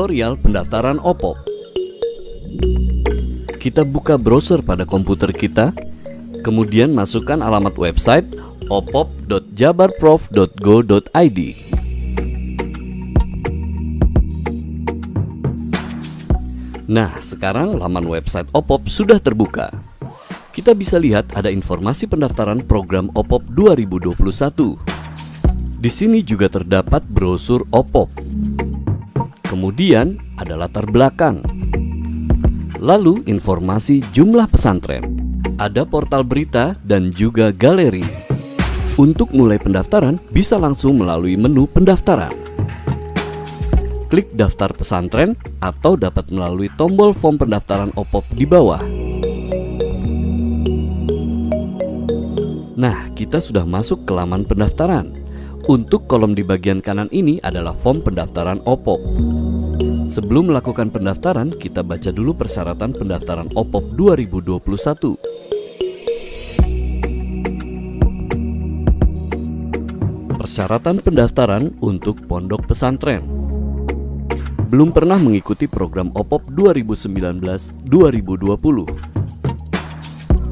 Tutorial pendaftaran OPOP. Kita buka browser pada komputer kita, kemudian masukkan alamat website opop.jabarprof.go.id. Nah, sekarang laman website OPOP sudah terbuka. Kita bisa lihat ada informasi pendaftaran program OPOP 2021. Di sini juga terdapat brosur OPOP. Kemudian ada latar belakang. Lalu informasi jumlah pesantren. Ada portal berita dan juga galeri. Untuk mulai pendaftaran bisa langsung melalui menu pendaftaran. Klik daftar pesantren atau dapat melalui tombol form pendaftaran OPOP di bawah. Nah, kita sudah masuk ke laman pendaftaran. Untuk kolom di bagian kanan ini adalah form pendaftaran OPOP. Sebelum melakukan pendaftaran, kita baca dulu persyaratan pendaftaran OPOP 2021. Persyaratan pendaftaran untuk pondok pesantren. Belum pernah mengikuti program OPOP 2019-2020.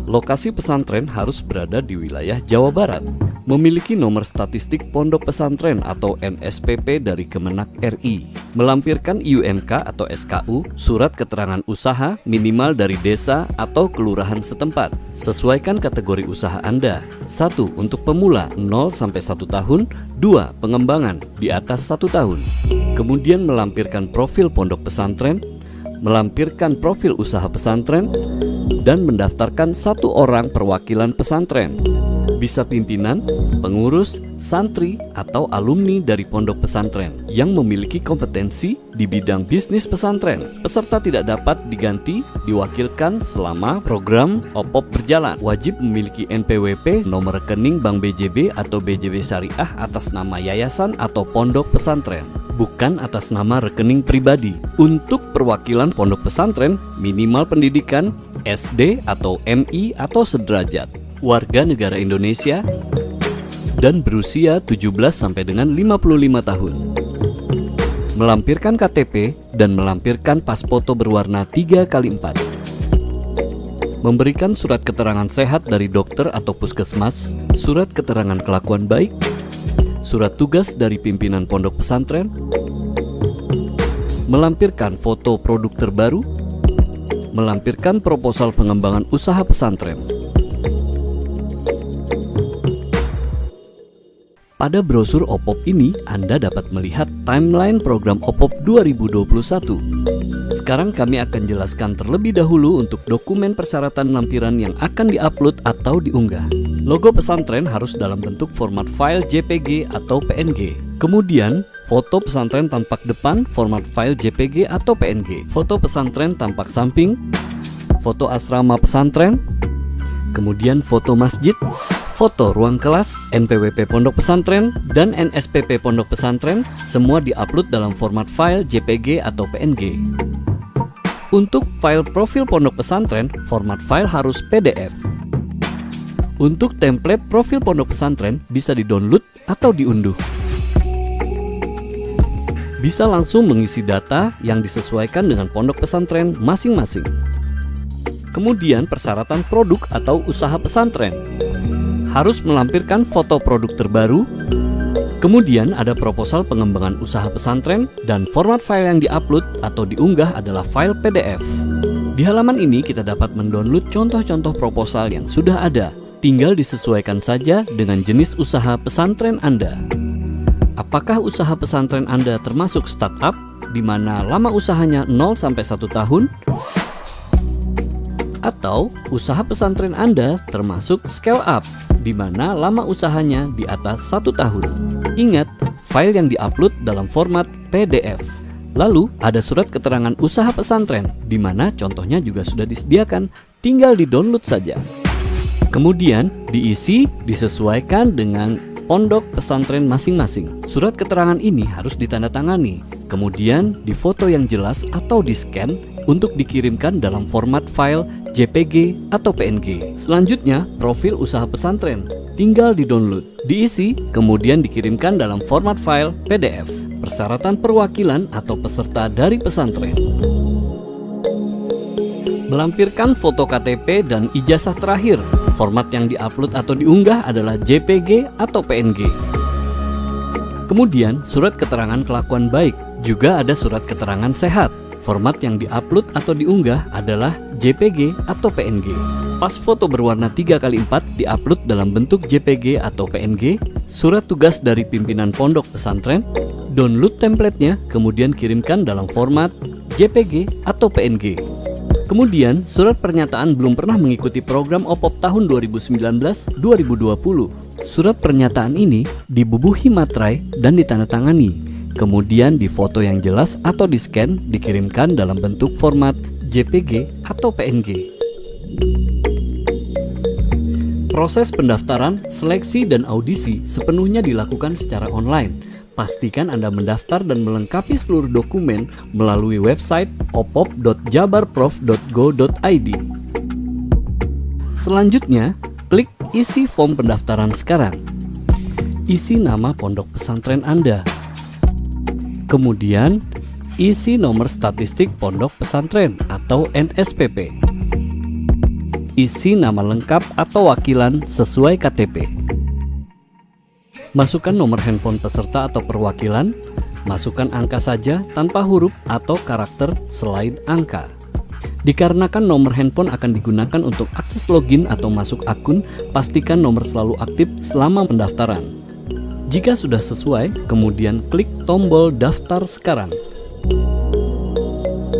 Lokasi pesantren harus berada di wilayah Jawa Barat. Memiliki nomor statistik pondok pesantren atau NSPP dari Kemenak RI. Melampirkan IUMK atau SKU, surat keterangan usaha minimal dari desa atau kelurahan setempat. Sesuaikan kategori usaha Anda. 1. Untuk pemula 0-1 tahun. 2. Pengembangan di atas 1 tahun. Kemudian melampirkan profil pondok pesantren, melampirkan profil usaha pesantren, dan mendaftarkan 1 orang perwakilan pesantren. Bisa pimpinan, pengurus, santri, atau alumni dari pondok pesantren yang memiliki kompetensi di bidang bisnis pesantren. Peserta tidak dapat diganti, diwakilkan selama program OPOP berjalan. Wajib memiliki NPWP, nomor rekening Bank BJB atau BJB Syariah atas nama yayasan atau pondok pesantren, bukan atas nama rekening pribadi. Untuk perwakilan pondok pesantren, minimal pendidikan SD atau MI atau sederajat, warga negara Indonesia, dan berusia 17 sampai dengan 55 tahun. Melampirkan KTP dan melampirkan pas foto berwarna 3x4. Memberikan surat keterangan sehat dari dokter atau puskesmas, surat keterangan kelakuan baik, surat tugas dari pimpinan pondok pesantren, melampirkan foto produk terbaru, melampirkan proposal pengembangan usaha pesantren. Pada brosur OPOP ini, Anda dapat melihat timeline program OPOP 2021. Sekarang kami akan jelaskan terlebih dahulu untuk dokumen persyaratan lampiran yang akan diupload atau diunggah. Logo pesantren harus dalam bentuk format file JPG atau PNG. Kemudian, foto pesantren tampak depan format file JPG atau PNG. Foto pesantren tampak samping, foto asrama pesantren, kemudian foto masjid, foto ruang kelas, NPWP pondok pesantren, dan NSPP pondok pesantren, semua diupload dalam format file JPG atau PNG. Untuk file profil pondok pesantren, format file harus PDF. Untuk template profil pondok pesantren bisa di-download atau diunduh. Bisa langsung mengisi data yang disesuaikan dengan pondok pesantren masing-masing. Kemudian persyaratan produk atau usaha pesantren. Harus melampirkan foto produk terbaru. Kemudian ada proposal pengembangan usaha pesantren dan format file yang diupload atau diunggah adalah file PDF. Di halaman ini kita dapat mendownload contoh-contoh proposal yang sudah ada. Tinggal disesuaikan saja dengan jenis usaha pesantren Anda. Apakah usaha pesantren Anda termasuk startup di mana lama usahanya 0-1 tahun? Atau usaha pesantren Anda termasuk scale up, di mana lama usahanya di atas 1 tahun. Ingat, file yang diupload dalam format PDF. Lalu ada surat keterangan usaha pesantren, di mana contohnya juga sudah disediakan, tinggal di-download saja. Kemudian diisi disesuaikan dengan pondok pesantren masing-masing. Surat keterangan ini harus ditandatangani, kemudian difoto yang jelas atau di-scan untuk dikirimkan dalam format file JPG atau PNG. Selanjutnya, profil usaha pesantren tinggal di-download, diisi, kemudian dikirimkan dalam format file PDF. persyaratan perwakilan atau peserta dari pesantren. Melampirkan foto KTP dan ijazah terakhir. Format yang diupload atau diunggah adalah JPG atau PNG. Kemudian, surat keterangan kelakuan baik. Juga ada surat keterangan sehat. Format yang diupload atau diunggah adalah JPG atau PNG. Pas foto berwarna 3x4 diupload dalam bentuk JPG atau PNG, surat tugas dari pimpinan pondok pesantren, download template-nya, kemudian kirimkan dalam format JPG atau PNG. Kemudian, surat pernyataan belum pernah mengikuti program OPOP tahun 2019-2020. Surat pernyataan ini dibubuhi materai dan ditandatangani. Kemudian difoto yang jelas atau di-scan, dikirimkan dalam bentuk format JPG atau PNG. Proses pendaftaran, seleksi, dan audisi sepenuhnya dilakukan secara online. Pastikan Anda mendaftar dan melengkapi seluruh dokumen melalui website opop.jabarprof.go.id. Selanjutnya, klik isi form pendaftaran sekarang. Isi nama pondok pesantren Anda. Kemudian, isi nomor statistik pondok pesantren atau NSPP. Isi nama lengkap atau wakilan sesuai KTP. Masukkan nomor handphone peserta atau perwakilan. Masukkan angka saja tanpa huruf atau karakter selain angka. Dikarenakan nomor handphone akan digunakan untuk akses login atau masuk akun, pastikan nomor selalu aktif selama pendaftaran. Jika sudah sesuai, kemudian klik tombol daftar sekarang.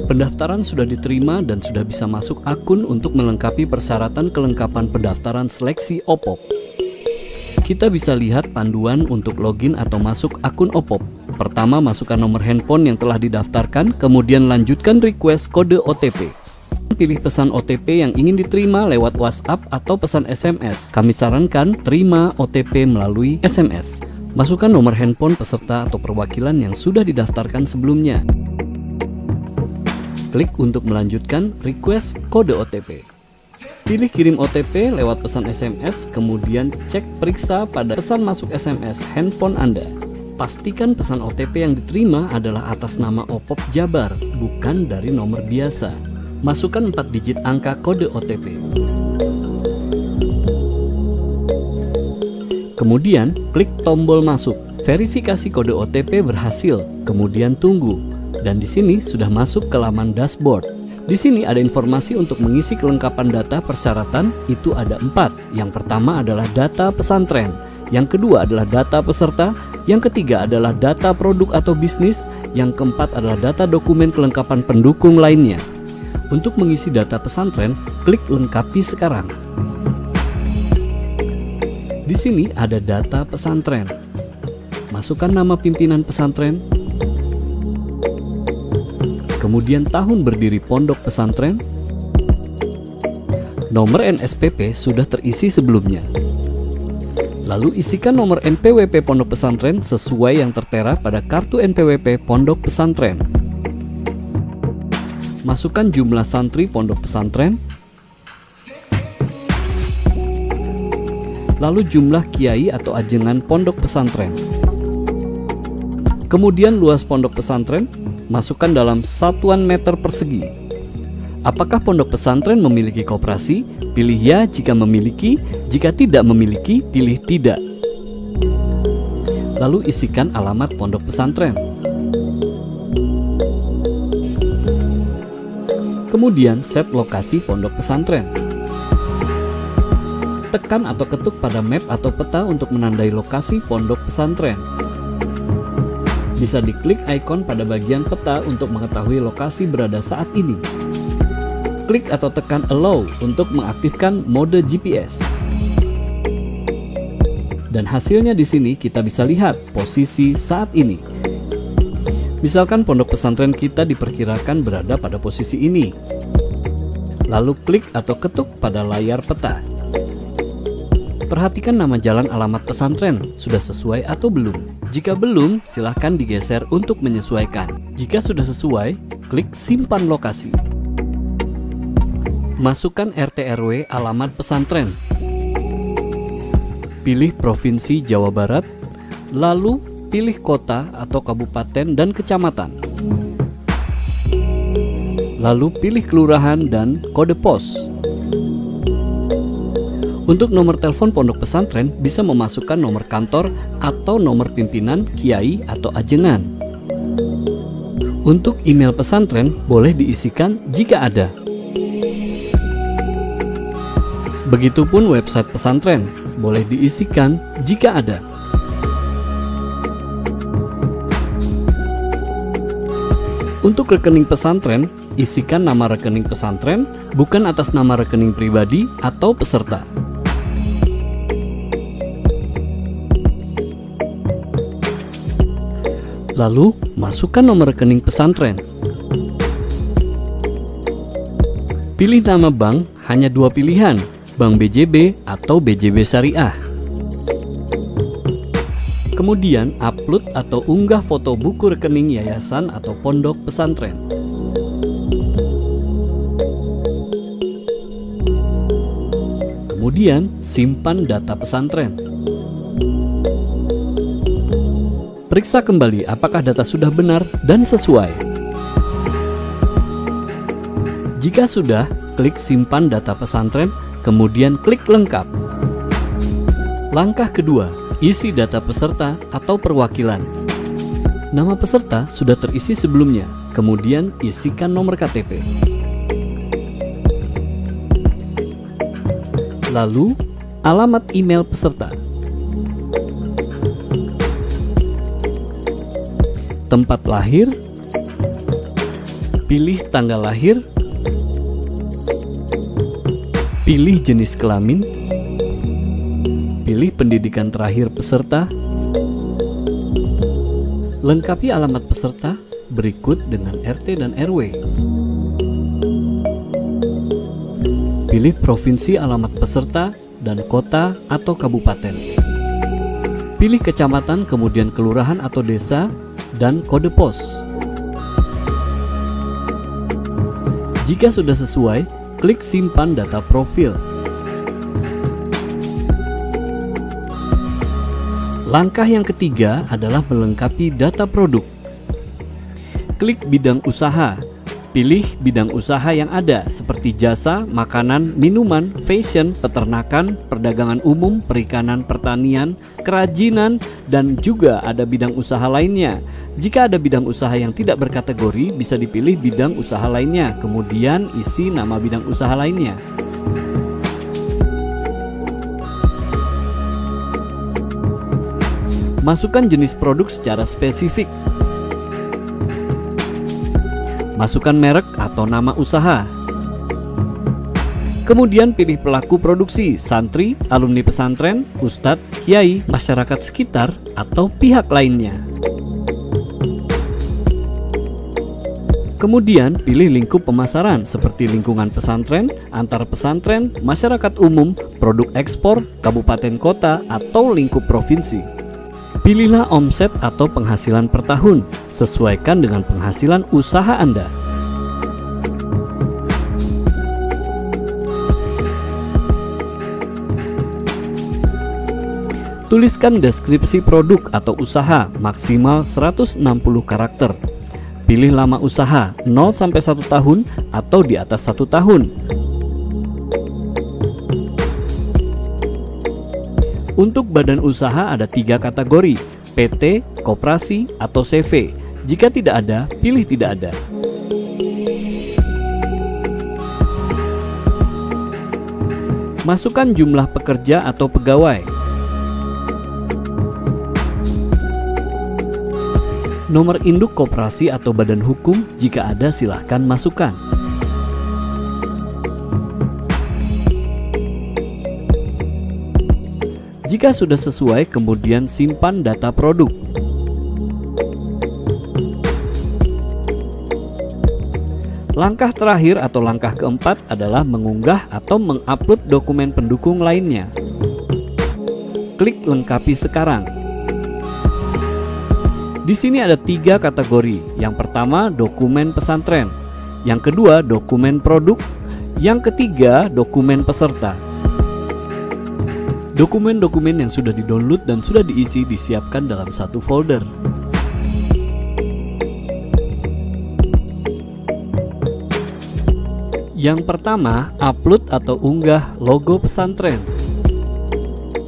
Pendaftaran sudah diterima dan sudah bisa masuk akun untuk melengkapi persyaratan kelengkapan pendaftaran seleksi OPOP. Kita bisa lihat panduan untuk login atau masuk akun OPOP. Pertama, masukkan nomor handphone yang telah didaftarkan, kemudian lanjutkan request kode OTP. Pilih pesan OTP yang ingin diterima lewat WhatsApp atau pesan SMS. Kami sarankan terima OTP melalui SMS. Masukkan nomor handphone peserta atau perwakilan yang sudah didaftarkan sebelumnya. Klik untuk melanjutkan request kode OTP. Pilih kirim OTP lewat pesan SMS, kemudian cek periksa pada pesan masuk SMS handphone Anda. Pastikan pesan OTP yang diterima adalah atas nama OPOP Jabar, bukan dari nomor biasa. Masukkan 4 digit angka kode OTP. Kemudian, klik tombol masuk. Verifikasi kode OTP berhasil, kemudian tunggu. Dan di sini sudah masuk ke laman dashboard. Di sini ada informasi untuk mengisi kelengkapan data persyaratan, itu ada 4. Yang pertama adalah data pesantren, yang kedua adalah data peserta, yang ketiga adalah data produk atau bisnis, yang keempat adalah data dokumen kelengkapan pendukung lainnya. Untuk mengisi data pesantren, klik lengkapi sekarang. Di sini ada data pesantren. Masukkan nama pimpinan pesantren, kemudian tahun berdiri pondok pesantren. Nomor NSPP sudah terisi sebelumnya. Lalu isikan nomor NPWP pondok pesantren sesuai yang tertera pada kartu NPWP pondok pesantren. Masukkan jumlah santri pondok pesantren, lalu jumlah kiai atau ajengan pondok pesantren. Kemudian luas pondok pesantren, masukkan dalam satuan meter persegi. Apakah pondok pesantren memiliki koperasi? Pilih ya jika memiliki, jika tidak memiliki, pilih tidak. Lalu isikan alamat pondok pesantren. Kemudian set lokasi pondok pesantren. Tekan atau ketuk pada map atau peta untuk menandai lokasi pondok pesantren. Bisa diklik ikon pada bagian peta untuk mengetahui lokasi berada saat ini. Klik atau tekan allow untuk mengaktifkan mode GPS. Dan hasilnya di sini kita bisa lihat posisi saat ini. Misalkan pondok pesantren kita diperkirakan berada pada posisi ini. Lalu klik atau ketuk pada layar peta. Perhatikan nama jalan alamat pesantren, sudah sesuai atau belum? Jika belum, silahkan digeser untuk menyesuaikan. Jika sudah sesuai, klik simpan lokasi. Masukkan RT RW alamat pesantren. Pilih Provinsi Jawa Barat, lalu pilih kota atau kabupaten dan kecamatan. Lalu pilih kelurahan dan kode pos. Untuk nomor telepon pondok pesantren bisa memasukkan nomor kantor atau nomor pimpinan, kiai, atau ajengan. Untuk email pesantren boleh diisikan jika ada. Begitupun website pesantren boleh diisikan jika ada. Untuk rekening pesantren, isikan nama rekening pesantren bukan atas nama rekening pribadi atau peserta. Lalu, masukkan nomor rekening pesantren. Pilih nama bank, hanya 2 pilihan, Bank BJB atau BJB Syariah. Kemudian, upload atau unggah foto buku rekening yayasan atau pondok pesantren. Kemudian, simpan data pesantren. Periksa kembali apakah data sudah benar dan sesuai. Jika sudah, klik simpan data pesantren, kemudian klik lengkap. Langkah kedua, isi data peserta atau perwakilan. Nama peserta sudah terisi sebelumnya, kemudian isikan nomor KTP. Lalu, alamat email peserta. Tempat lahir, pilih tanggal lahir, pilih jenis kelamin, pilih pendidikan terakhir peserta, lengkapi alamat peserta berikut dengan RT dan RW. Pilih provinsi alamat peserta dan kota atau kabupaten. Pilih kecamatan, kemudian kelurahan atau desa, dan kode pos. Jika sudah sesuai, klik simpan data profil. Langkah yang ketiga adalah melengkapi data produk. Klik bidang usaha. Pilih bidang usaha yang ada seperti jasa, makanan, minuman, fashion, peternakan, perdagangan umum, perikanan, pertanian, kerajinan, dan juga ada bidang usaha lainnya. Jika ada bidang usaha yang tidak berkategori, bisa dipilih bidang usaha lainnya, kemudian isi nama bidang usaha lainnya. Masukkan jenis produk secara spesifik. Masukkan merek atau nama usaha. Kemudian pilih pelaku produksi, santri, alumni pesantren, ustadz, kiai, masyarakat sekitar, atau pihak lainnya. Kemudian pilih lingkup pemasaran seperti lingkungan pesantren, antar pesantren, masyarakat umum, produk ekspor, kabupaten kota, atau lingkup provinsi. Pilihlah omset atau penghasilan per tahun, sesuaikan dengan penghasilan usaha Anda. Tuliskan deskripsi produk atau usaha maksimal 160 karakter. Pilih lama usaha 0 sampai 1 tahun atau di atas 1 tahun. Untuk badan usaha ada 3 kategori, PT, koperasi, atau CV. Jika tidak ada, pilih tidak ada. Masukkan jumlah pekerja atau pegawai. Nomor induk koperasi atau badan hukum, jika ada silahkan masukkan. Jika sudah sesuai, kemudian simpan data produk. Langkah terakhir atau langkah keempat adalah mengunggah atau mengupload dokumen pendukung lainnya. Klik lengkapi sekarang. Di sini ada 3 kategori. Yang pertama, dokumen pesantren. Yang kedua, dokumen produk. Yang ketiga, dokumen peserta. Dokumen-dokumen yang sudah di-download dan sudah diisi disiapkan dalam satu folder. Yang pertama, upload atau unggah logo pesantren.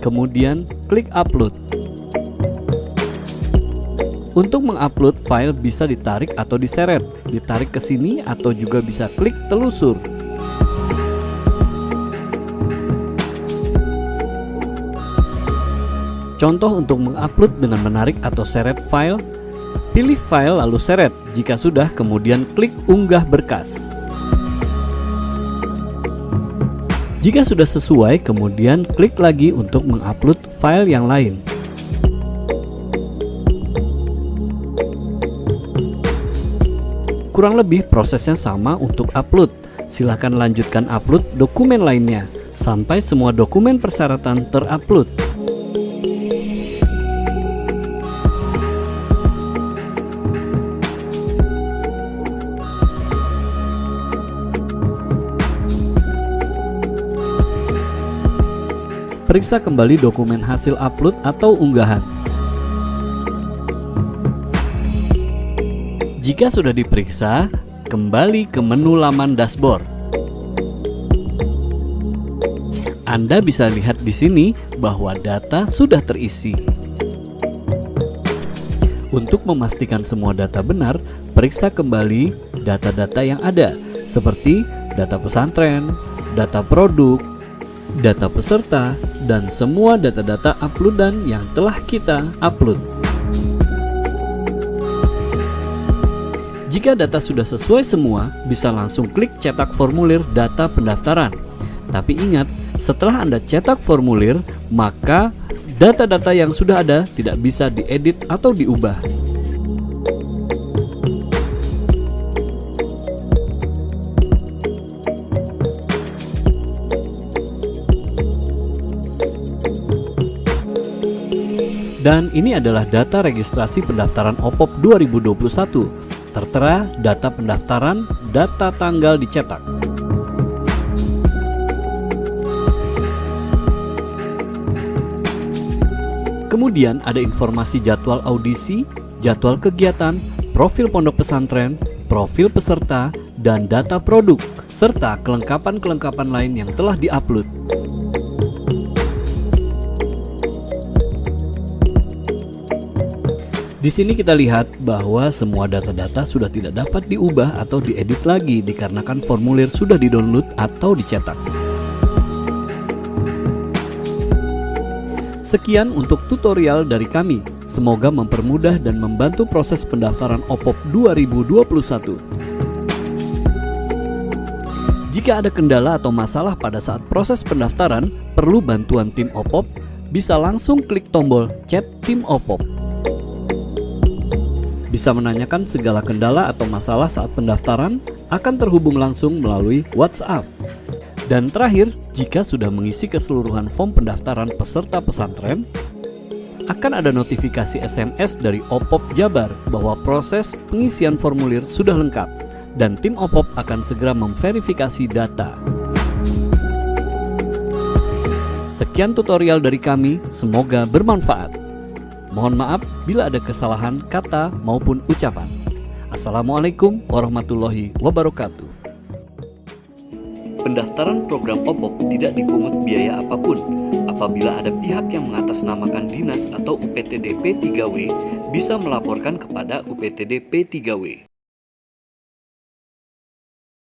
Kemudian, klik upload. Untuk mengupload file bisa ditarik atau diseret, ditarik ke sini atau juga bisa klik telusur. Contoh untuk mengupload dengan menarik atau seret file, pilih file lalu seret. Jika sudah, kemudian klik unggah berkas. Jika sudah sesuai, kemudian klik lagi untuk mengupload file yang lain. Kurang lebih prosesnya sama untuk upload. Silahkan lanjutkan upload dokumen lainnya sampai semua dokumen persyaratan terupload. Periksa kembali dokumen hasil upload atau unggahan. Jika sudah diperiksa, kembali ke menu laman dashboard. Anda bisa lihat di sini bahwa data sudah terisi. Untuk memastikan semua data benar, periksa kembali data-data yang ada, seperti data pesantren, data produk, data peserta, dan semua data-data uploadan yang telah kita upload. Jika data sudah sesuai semua, bisa langsung klik cetak formulir data pendaftaran. Tapi ingat, setelah Anda cetak formulir, maka data-data yang sudah ada tidak bisa diedit atau diubah. Dan ini adalah data registrasi pendaftaran OPOP 2021. Tertera data pendaftaran, data tanggal dicetak. Kemudian ada informasi jadwal audisi, jadwal kegiatan, profil pondok pesantren, profil peserta, dan data produk, serta kelengkapan-kelengkapan lain yang telah diupload. Di sini kita lihat bahwa semua data-data sudah tidak dapat diubah atau diedit lagi dikarenakan formulir sudah di-download atau dicetak. Sekian untuk tutorial dari kami. Semoga mempermudah dan membantu proses pendaftaran OPOP 2021. Jika ada kendala atau masalah pada saat proses pendaftaran, perlu bantuan tim OPOP, bisa langsung klik tombol chat tim OPOP. Bisa menanyakan segala kendala atau masalah saat pendaftaran, akan terhubung langsung melalui WhatsApp. Dan terakhir, jika sudah mengisi keseluruhan form pendaftaran peserta pesantren, akan ada notifikasi SMS dari OPOP Jabar bahwa proses pengisian formulir sudah lengkap dan tim OPOP akan segera memverifikasi data. Sekian tutorial dari kami, semoga bermanfaat. Mohon maaf bila ada kesalahan kata maupun ucapan. Assalamualaikum warahmatullahi wabarakatuh. Pendaftaran program OPOP tidak dipungut biaya apapun. Apabila ada pihak yang mengatasnamakan dinas atau UPTD P3W, bisa melaporkan kepada UPTD P3W.